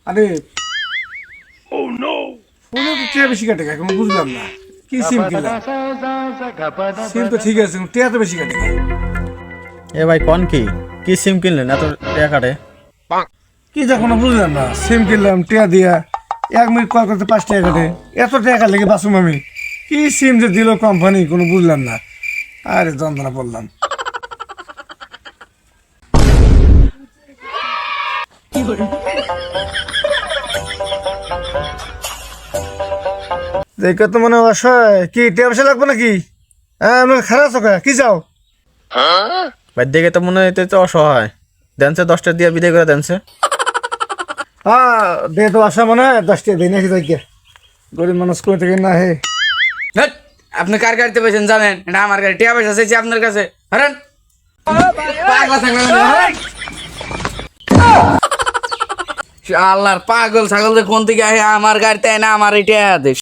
আরে ফোনে তো টিয়া বেশি কাটে এখন বুঝলাম না কি সিম কিনলাম সিম তো ঠিক আছে টিয়া তো বেশি কাটে এ ভাই কোন কি সিম কিনলেন এত টাকা কাটে? কি যা কোনো বুঝলাম না সিম কিনলাম টিয়া দিয়া 1 মিনিট কল করতে 5 টাকা কাটে এত টাকা লেগে বাসুম আমি কি সিম যে দিল কোম্পানি কোনো বুঝলাম না আরে যন্ত্রণা পড়লাম দেখে তো মনে হয় কি টিয়া পয়সা লাগবে নাকি হ্যাঁ আমার খারাপ চোখা কি চাও ভাই দেখে তো মনে হইতে তো অসহায় দেনছে 10টা দিয়ে বিদায় করে দেনছে। হ্যাঁ দে তো আসা মনে হয় 10 টাকা দিই নাকি যাই গরিব মানুষ কই থেকে না হে ধ্যাৎ, আপনি কার গাড়িতে পেয়েছেন জানেন? এটা আমার গাড়ি, টিয়া পয়সা চাইছি আপনার কাছে। হারান। পাগলা ছাগল, হারান। আল্লাহর পাগল ছাগল যে কোন দিকে আহে আমার গাড়িতে না আমার এটা দেশ